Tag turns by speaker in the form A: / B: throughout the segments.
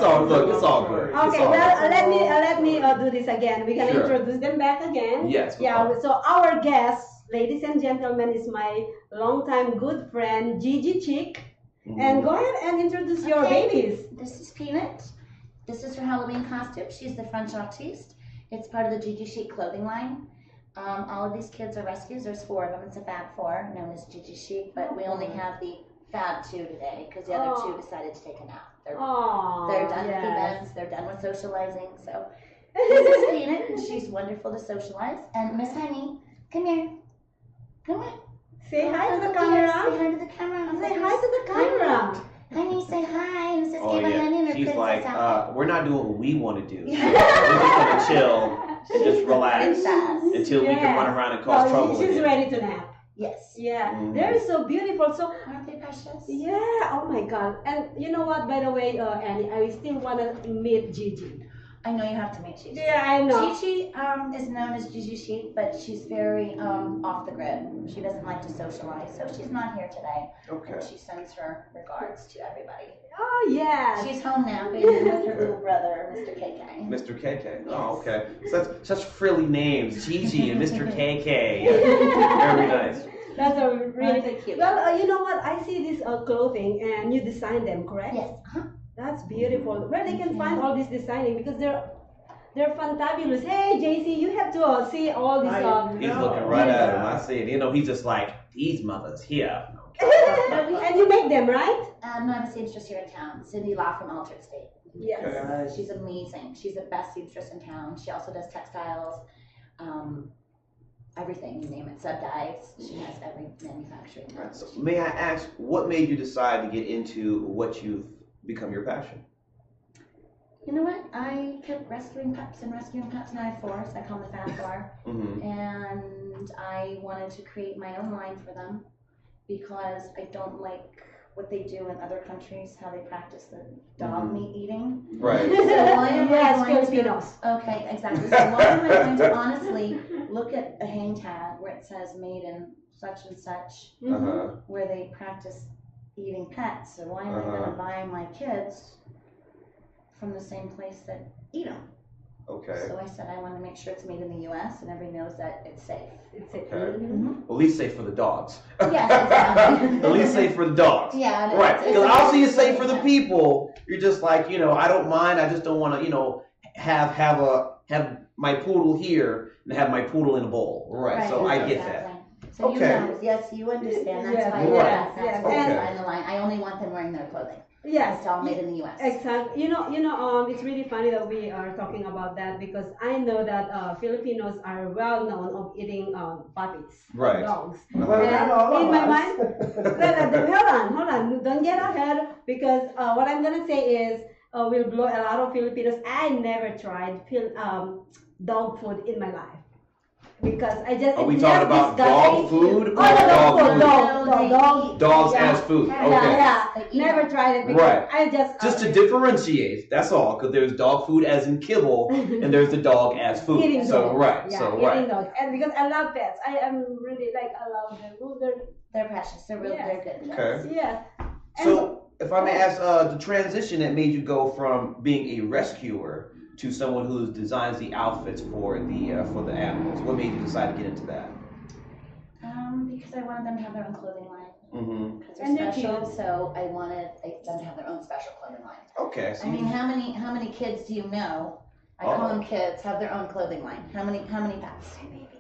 A: all look. It's all good.
B: Okay,
A: all
B: well,
A: good.
B: let me do this again. We're gonna introduce them back again.
A: Yes.
B: Yeah. So our guest, ladies and gentlemen, is my longtime good friend Gigi Chic. And go ahead and introduce your babies.
C: This is Peanut. This is her Halloween costume. She's the French artiste. It's part of the Gigi Chic clothing line. All of these kids are rescues. There's 4 of them. It's a Fab 4 known as Gigi Chic, but we only have the Fab 2 today because the other 2 decided to take a nap. They're done with events. They're done with socializing. So this is Peanut, and she's wonderful to socialize. And Miss Honey, come here. Come here.
B: Say hi to the camera.
C: Say hi to the camera.
B: Say hi to the camera.
C: Honey, say hi. And says, give a honey and her
A: She's
C: princess
A: like,
C: outfit.
A: we're not doing what we want to do. We're just gonna chill and just relax until we can run around and cause trouble.
B: She's ready to nap.
C: Yes.
B: Yeah, they're so beautiful. So
C: aren't they precious?
B: Yeah. Oh my God. And you know what? By the way, Annie, I still wanna meet Gigi.
C: I know you have to meet Gigi.
B: Yeah, I know.
C: Gigi is known as Gigi Chic, but she's very off the grid. She doesn't like to socialize, so she's not here today.
A: Okay.
C: And she sends her regards to everybody.
B: Oh yeah.
C: She's home now, baby, with her little brother, Mr. KK.
A: Mr. KK. Oh, okay. Such frilly names, Gigi and Mr. KK. Very nice.
B: That's a really
C: cute.
B: Well, you know what? I see this clothing and you design them, correct?
C: Yes.
B: That's beautiful. Where they can find all this designing because they're fantabulous. Hey, JC, you have to see all this.
A: He's looking right at him. I see it. You know, he's just like these mothers here.
B: And you make them, right?
C: No, I have a seamstress here in town, Cindy Law from Altered State.
B: Yes.
A: Okay.
C: She's amazing. She's the best seamstress in town. She also does textiles, everything, you name it, sub-dyes. She has every manufacturing.
A: Right. So may I ask, what made you decide to get into what you've become your passion?
C: You know what? I kept rescuing pups, and now I have 4, so I call them the Fab 4. And I wanted to create my own line for them because I don't like what they do in other countries, how they practice the dog meat eating.
A: Right.
C: So why am I going
B: Filipinos.
C: Okay, exactly. So why am I going to honestly look at a hang tag where it says made in such and such, where they practice eating pets? So why am I going to buy my kids from the same place that eat them?
A: Okay.
C: So I said I want to make sure it's made in the U.S. and everybody knows that it's safe.
B: It's safe.
A: Okay. Well, at least safe for the dogs.
C: Yes, exactly.
A: At least safe for the dogs.
C: Yeah.
A: Right. Because I'll see you safe for the people. You're just like, I don't mind. I just don't want to, have my poodle here and have my poodle in a bowl. Right. So I get that.
C: So you know, yes, you understand. That's why that's why I design the line. I only want them wearing their clothing.
B: Yes,
C: it's all made in the U.S.
B: Exactly. It's really funny that we are talking about that because I know that Filipinos are well known of eating puppies, dogs.
A: Well,
B: in my mind, hold on, don't get ahead because what I'm gonna say is will blow a lot of Filipinos. I never tried dog food in my life. Because I just.
A: Are we talking about dog food?
B: Oh, no, dog.
A: Dogs as food. Okay.
B: Yeah. Never tried it because I
A: just to differentiate. That's all. Because there's dog food as in kibble, and there's the dog as food.
B: Eating
A: so
B: dog.
A: right.
B: Yeah,
A: so
B: eating dog. And because I love pets, I am really I love them.
C: They're precious. They're really they're good.
A: Okay.
B: Yes.
A: So if I may ask, the transition that made you go from being a rescuer to someone who designs the outfits for the animals. What made you decide to get into that?
C: Because I wanted them to have their own clothing line. Because
B: they're
C: special, so I wanted them to have their own special clothing line.
A: Okay. So
C: I mean, how many kids do you know? I call them kids. Have their own clothing line. How many pets?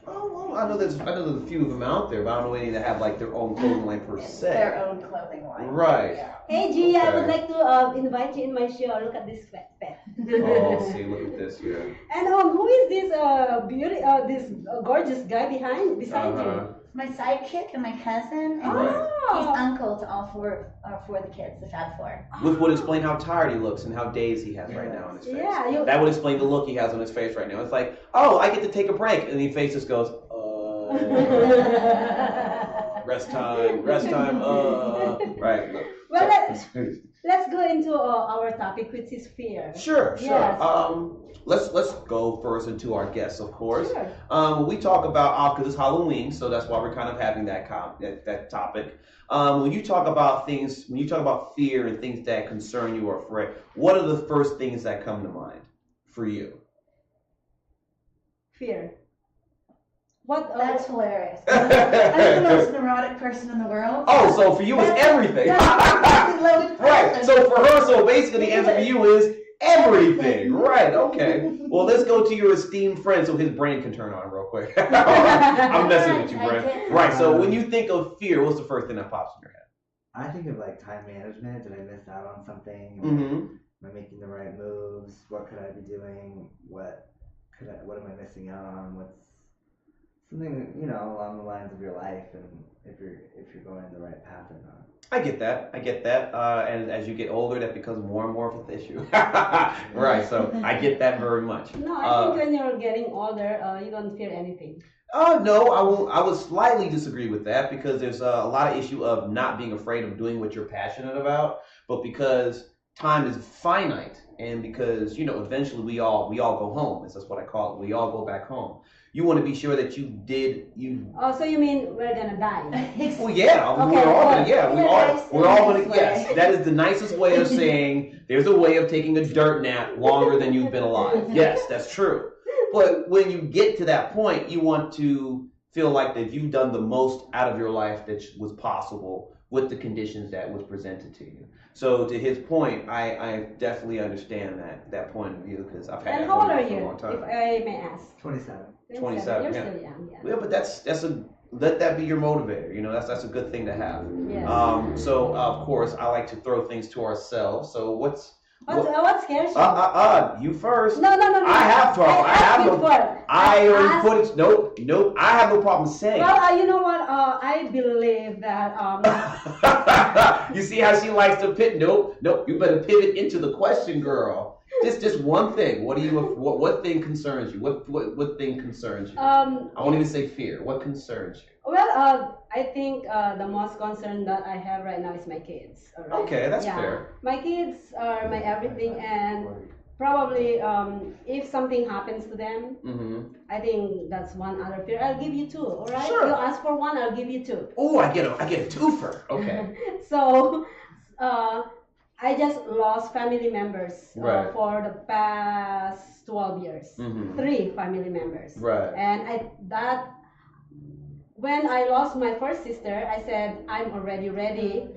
A: Oh, well, I know there's a few of them out there, but I don't know any that have their own clothing line per se.
C: Their own clothing line.
A: Right.
C: Yeah.
B: Hey, Gia, I would like to invite you in my show. Look at this pet.
A: Oh, see, look at this here.
B: And who is this this gorgeous guy beside you?
C: My sidekick and my cousin, and he's uncle to all 4 of the kids, the Fab 4.
A: Which would explain how tired he looks and how dazed he has right now on his face.
B: Yeah,
A: that would explain the look he has on his face right now. It's like, oh, I get to take a break, and the face just goes, rest time, right.
B: Well, let's go into our topic, which is fear.
A: Sure.
B: Yes.
A: let's go first into our guests, of course.
B: Sure.
A: When we talk about, because it's Halloween, so that's why we're kind of having that topic. When you talk about fear and things that concern you or afraid, what are the first things that come to mind for you?
B: Fear. What?
C: That's hilarious. I'm the most neurotic person in the world.
A: Oh, so for you it's everything. Right. So for her, so basically the answer for you is everything. Right. Okay. Well, let's go to your esteemed friend so his brain can turn on real quick. I'm messing with you, Brent. Right. So when you think of fear, what's the first thing that pops in your head?
D: I think of like time management. Did I miss out on something?
A: Mm-hmm.
D: Am I making the right moves? What could I be doing? What am I missing out on? What's something, along the lines of your life, and if you're going the right path or not.
A: I get that. And as you get older, that becomes more and more of an issue. Right. So I get that very much.
B: No, I think when you're getting older, you don't fear anything.
A: No, I will slightly disagree with that because there's a lot of issue of not being afraid of doing what you're passionate about, but because time is finite and because, eventually we all go home. That's what I call it. We all go back home. You want to be sure that
B: Oh, so you mean we're gonna die?
A: Well, yeah,
B: Okay,
A: we're all gonna, we're all gonna,
C: way.
A: yes, that is the nicest way of saying there's a way of taking a dirt nap longer than you've been alive. Yes, that's true. But when you get to that point, you want to feel like that you've done the most out of your life that was possible with the conditions that was presented to you. So to his point, I definitely understand that point of view because I've had
B: And
A: that
B: how old
A: point
B: are
A: of view for a
B: you,
A: long time.
B: if I may ask?
D: 27.
A: 27,
B: You're
A: yeah.
B: still young, yeah.
A: Yeah, but let that be your motivator. That's a good thing to have.
B: Yeah.
A: So of course I like to throw things to ourselves. So what
B: scares you?
A: you first.
B: No.
A: I have trouble. I have no. I already put it. Nope. I have no problem saying.
B: Well, you know what? I believe that.
A: You see how she likes to pivot? Nope. You better pivot into the question, girl. Just one thing. What thing concerns you? What thing concerns you? I won't even say fear. What concerns you?
B: Well, I think the most concern that I have right now is my kids. Right?
A: Okay, that's fair.
B: My kids are my everything, and probably if something happens to them, I think that's one other fear. I'll give you two, all right?
A: Sure.
B: You ask for one, I'll give you two.
A: Oh, I get a twofer. Okay.
B: So, I just lost family members for the past 12 years. 3 family members.
A: Right.
B: And when I lost my first sister, I said I'm already ready.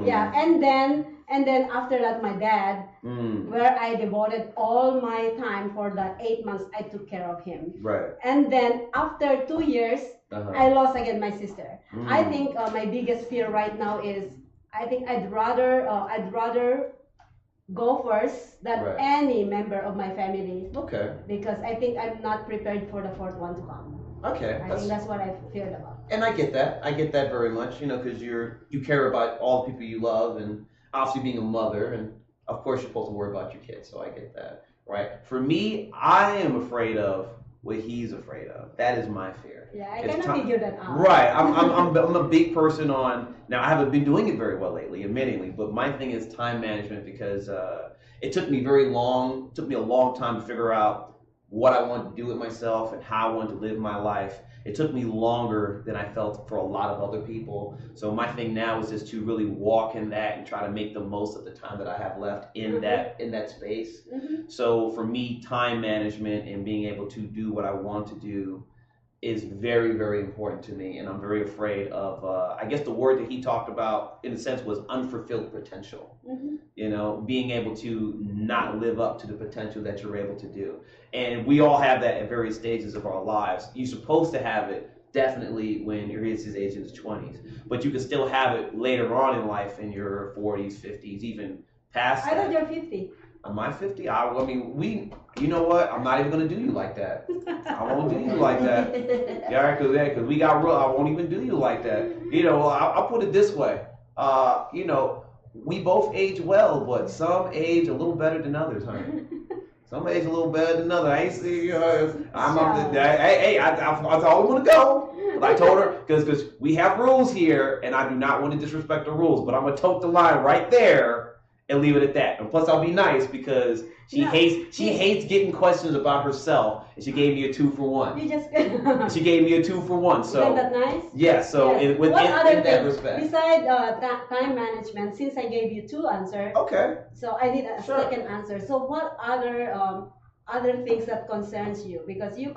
B: Yeah, and then after that, my dad, where I devoted all my time for the 8 months, I took care of him.
A: Right.
B: And then after 2 years, I lost again my sister. I think my biggest fear right now is I think I'd rather go first than any member of my family. Okay. Because I think I'm not prepared for the fourth one to come.
A: Okay.
B: I think that's what I feared about.
A: And I get that. I get that very much, because you care about all the people you love and obviously being a mother, and of course you're supposed to worry about your kids, so I get that. Right? For me, I am afraid of what he's afraid of. That is my fear.
B: Yeah, I cannot figure that out.
A: Right. I'm a big person on, now I haven't been doing it very well lately, admittingly, but my thing is time management because it took me a long time to figure out what I wanted to do with myself and how I wanted to live my life. It took me longer than I felt for a lot of other people. So my thing now is just to really walk in that and try to make the most of the time that I have left in that space. So for me, time management and being able to do what I want to do is very, very important to me. And I'm very afraid of, I guess the word that he talked about in a sense was unfulfilled potential. Being able to not live up to the potential that you're able to do. And we all have that at various stages of our lives. You're supposed to have it definitely when you're his age in his 20s, but you can still have it later on in life in your 40s, 50s, even past that.
B: I thought you're 50.
A: Am I 50? I mean, you know what? I'm not even going to do you like that. I won't do you like that. Yeah, because we got real. I won't even do you like that. I'll put it this way. We both age well, but some age a little better than others, honey. Some age a little better than others. I ain't see. That's all we want to go. But I told her because we have rules here, and I do not want to disrespect the rules. But I'm gonna tote the line right there and leave it at that. And plus, I'll be nice because she hates getting questions about herself, and she gave me a 2-for-1.
B: You just
A: She gave me a 2-for-1. So
B: isn't that nice?
A: yeah. So
B: Yes.
A: in that
B: things
A: respect.
B: besides time management? Since I gave you 2 answers,
A: Okay.
B: so I need a
A: Sure.
B: second answer. So what other things that concerns you? Because you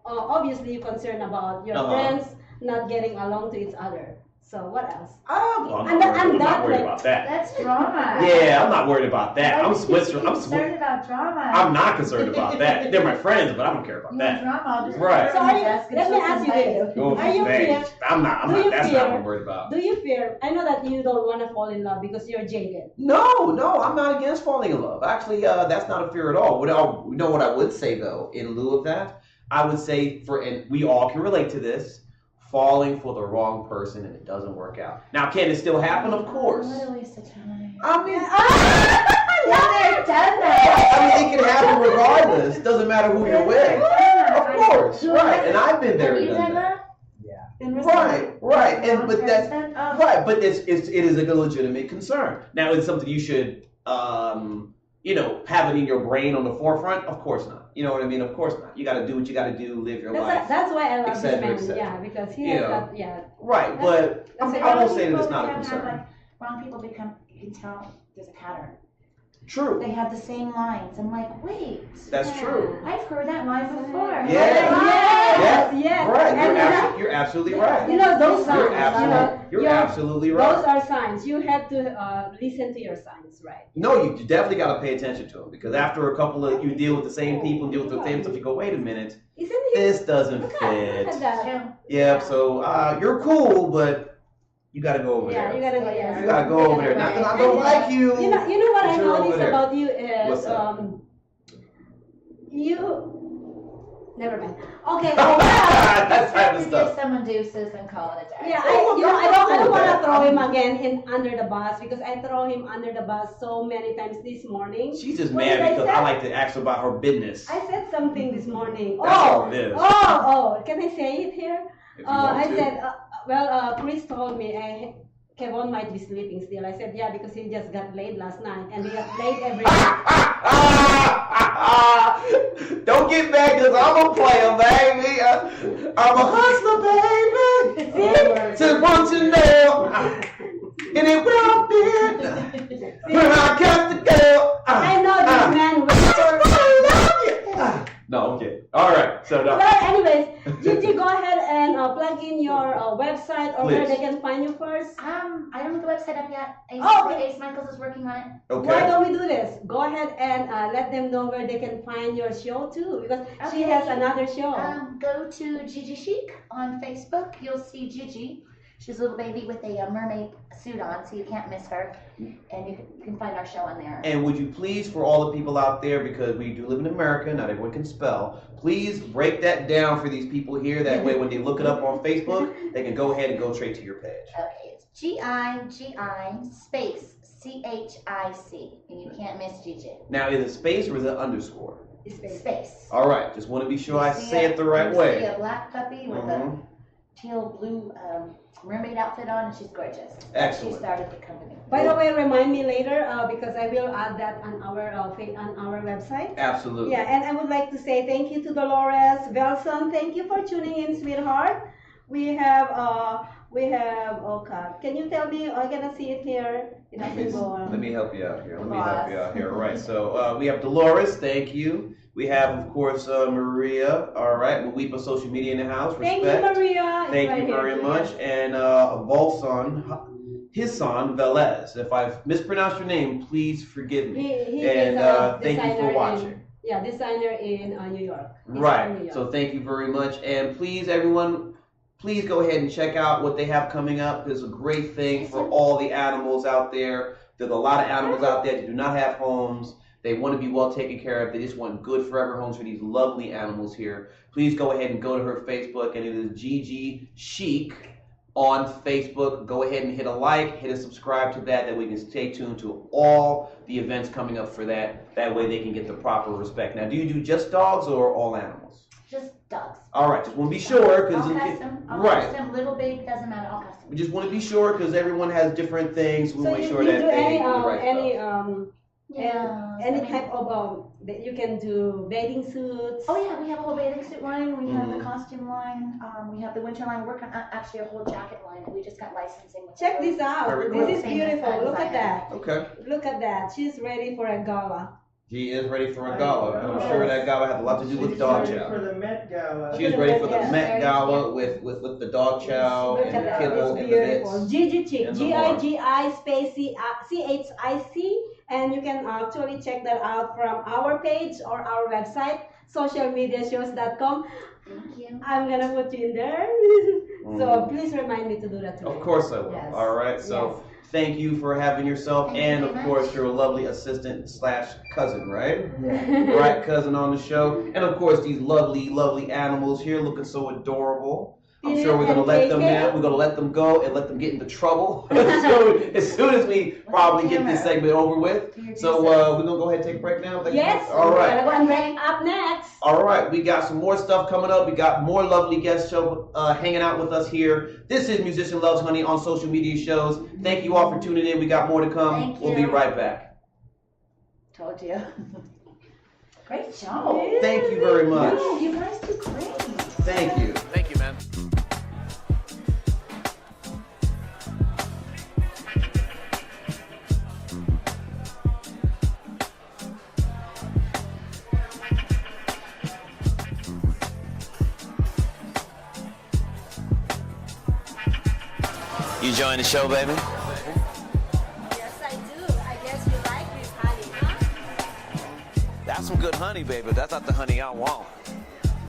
B: obviously you concerned about your friends not getting along to each other. So what else?
A: I'm not worried about that.
C: That's drama.
A: Yeah, I'm not worried about that. I'm Switzerland. I'm
C: concerned about drama.
A: I'm not concerned about that. They're my friends, but I don't care about
C: You want
A: that.
C: drama? I'll just
A: Right.
B: So let me ask you this.
A: Oh,
B: Are you
A: man.
B: fear?
A: I'm not. That's not what I'm worried about.
B: Do you fear? I know that you don't want to fall in love because you're jaded.
A: No, I'm not against falling in love. Actually, that's not a fear at all. You know what I would say though, in lieu of that, I would say and we all can relate to this, falling for the wrong person and it doesn't work out. Now, can it still happen? Of course.
C: What a waste of time.
A: I mean,
C: They've done that.
A: I mean, it can happen regardless. Doesn't matter who you're with. Of course, right. And I've been there
C: Have
A: and
C: you
A: done
C: done
A: that.
C: that?
A: Right. And but that's
C: Oh.
A: right. But it is a legitimate concern. Now, it's something you should have it in your brain on the forefront. Of course not. You know what I mean? Of course not. You got to do what you got to do. Live your life.
B: That's why I love
A: et cetera, et
B: this
A: cetera.
B: man. Yeah, because he has that. Yeah.
A: Right. But I won't say that it's not a concern.
C: Wrong people you can tell there's a pattern.
A: True.
C: They have the same lines. I'm like, wait.
A: That's true.
C: I've heard that line before.
B: Yes.
A: Right.
B: And
A: You're absolutely right.
B: you know those signs.
A: You're absolutely right.
B: Those are signs. You have to listen to your signs, right?
A: No, you definitely got to pay attention to them because after a couple of you deal with the same people, deal with the same stuff, you go, wait a minute,
B: Isn't he?
A: this doesn't
B: Look
A: fit.
B: at that.
A: Yeah. So you're cool, but you got to go over
B: Yeah,
A: there.
B: you gotta go. Yes.
A: You gotta go over there. Not that I don't like you.
B: You know what I
A: But you're over
B: noticed
A: there.
B: about you is
A: What's that?
B: Never mind. Okay.
A: That type of
C: Give
A: stuff.
C: someone deuces and call it a day.
B: Yeah, I don't want to throw him again under the bus because I throw him under the bus so many times this morning.
A: She's just
B: What
A: mad
B: did I
A: because
B: say?
A: I like to ask about her business.
B: I said something this morning.
A: That's all it is.
B: Can I say it here?
A: If you want
B: I
A: to.
B: said, Chris told me Kevon might be sleeping still. I said, yeah, because he just got laid last night and he got laid every night.
A: Don't get mad because I'm a player, baby. I'm a hustler, baby. To want to know. And it will be when I got the girl.
B: I know this man will.
A: No, okay. All right. So no.
B: Well, anyways, Gigi, go ahead and plug in your website or where
A: Please.
B: they can find you first.
C: I don't have the website up yet. Ace Michaels is working on it.
B: Why
A: Okay.
B: don't we do this? Go ahead and let them know where they can find your show too, because she
C: Okay.
B: has another show.
C: Go to Gigi Chic on Facebook. You'll see Gigi. She's a little baby with a mermaid suit on, so you can't miss her. And you can find our show on there.
A: And would you please, for all the people out there, because we do live in America, not everyone can spell, please break that down for these people here. That way, when they look it up on Facebook, they can go ahead and go straight to your page.
C: Okay, it's Gigi space CHIC, and you can't miss Gigi.
A: Now, is it space or is it underscore?
C: Space.
A: All right, just want to be sure I
C: See
A: say it the right
C: you
A: way.
C: See a black puppy with
A: Mhm.
C: a teal blue mermaid outfit on, and she's gorgeous.
A: Excellent.
C: She started the company.
B: By the way, remind me later because I will add that on our website.
A: Absolutely.
B: Yeah, and I would like to say thank you to Dolores Velson. Thank you for tuning in, sweetheart. We have oh God, can you tell me? I cannot see it here. It doesn't go on.
A: Let me help you out here. All right, so we have Dolores. Thank you. We have, of course, Maria. All right, Weepa Social Media in the house.
B: Thank
A: Respect.
B: you, Maria. It's
A: Thank
B: right
A: you
B: here.
A: very much. And Volson, his son, Velez. If I've mispronounced your name, please forgive me.
B: He
A: And
B: is a
A: thank you for
B: designer
A: watching.
B: designer in New York. He's from New
A: Right.
B: York.
A: So thank you very much. And please, everyone, please go ahead and check out what they have coming up. It's a great thing for all the animals out there. There's a lot of animals out there that do not have homes. They want to be well taken care of. They just want good forever homes for these lovely animals here. Please go ahead and go to her Facebook, and it is Gigi Chic on Facebook. Go ahead and hit a like, hit a subscribe to that, that we can stay tuned to all the events coming up for that. That way they can get the proper respect. Now, do you do just dogs or all animals?
C: Just dogs.
A: All right, just want to be sure
C: All
A: because
C: custom, all
A: right.
C: custom, little, big, doesn't matter, all custom.
A: We just want to be sure because everyone has different things. We
B: So
A: make
B: you,
A: sure
B: you
A: that
B: do
A: they
B: any
A: do the right
B: any
A: stuff.
B: any type of that you can do bathing suits.
C: Oh yeah, we have a whole bathing suit line, we have the
A: Mhm.
C: costume line, we have the winter line, we're working on actually a whole jacket line, we just got licensing. With
B: Check
C: the-
B: this out.
A: Very
B: This
A: cool.
B: is beautiful. Look at that.
A: Okay.
B: Look at that. She's ready for a gala.
A: She is ready for a
D: I
A: gala.
D: know.
A: I'm sure that gala had a lot to do with dog
D: She's ready
A: chow.
D: for the Met Gala.
A: She was ready for the
B: Yes.
A: Met Gala with the dog chow
B: Look
A: and
B: at
A: the
B: that.
A: kibble
B: It's
A: and the
B: beautiful.
A: bits.
B: Gigi Chic.
A: and the more.
B: Gigi space CHIC. And you can actually check that out from our page or our website, socialmediashows.com.
C: Thank you.
B: I'm gonna put you in there. So
A: Mhm.
B: please remind me to do that too.
A: Of course I will.
B: Yes.
A: All right. So thank you for having yourself,
C: Thank you
A: and
C: very
A: of course
C: much.
A: your lovely assistant / cousin, right?
D: Yeah.
A: Right, cousin on the show, and of course these lovely animals here looking so adorable. I'm sure we're gonna let them
B: KK.
A: now. We're gonna let them go and let them get into trouble as soon as we probably get this segment over with. So we're gonna go ahead and take a break now.
B: Yes.
A: All right.
B: One break up next.
A: All right, we got some more stuff coming up. We got more lovely guests hanging out with us here. This is Musician Loves Honey on social media shows. Thank you all for tuning in. We got more to come.
C: Thank
A: We'll be
C: you.
A: right back.
C: Told you. Great job.
A: Thank you very much.
C: No, you guys did great.
A: Thank you.
E: Thank you, man. You enjoying the show, baby?
F: Yes, I do. I guess you like this honey, huh?
E: That's some good honey, baby. That's not the honey I want.